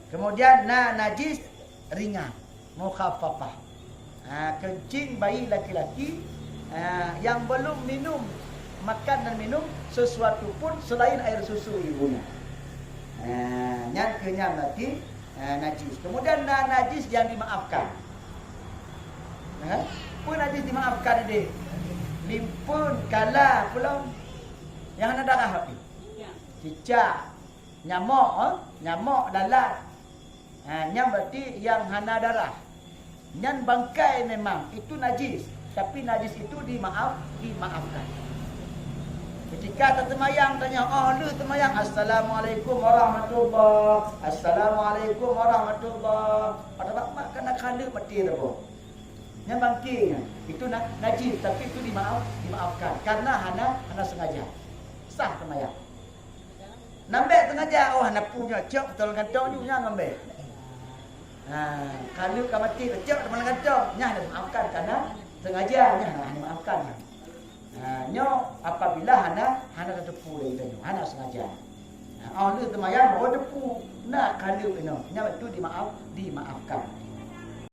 Kemudian najis ringan, mukhaffafah. Kencing bayi laki-laki yang belum minum, makan dan minum sesuatu pun selain air susu ibunya. Yang kenyang nanti najis. Kemudian najis yang dimaafkan. Pun najis dimaafkan dia. Limpun, kala pula yang ada darah api. Cicak, nyamuk dalat. Yang berarti yang hana darah. Yang bangkai memang itu najis, tapi najis itu dimaafkan. Ketika tertemayang tanya, lu termayang, Assalamualaikum warahmatullahi, Assalamualaikum warahmatullahi. Pada mak kena kala mati tu. Yang bangkai itu najis, tapi itu dimaafkan karena hana sengaja. Sah termayang. Nambah sengaja, hana punya cok betul kantong juga ngambil. Kalau kau mati kecok teman kacau, nyah dimaafkan karena sengaja nyah dimaafkan. Nyo apabila hana tepu dari itu, hana sengaja. Lu temayang bawa tepu nak kalau itu, nyah itu dimaafkan.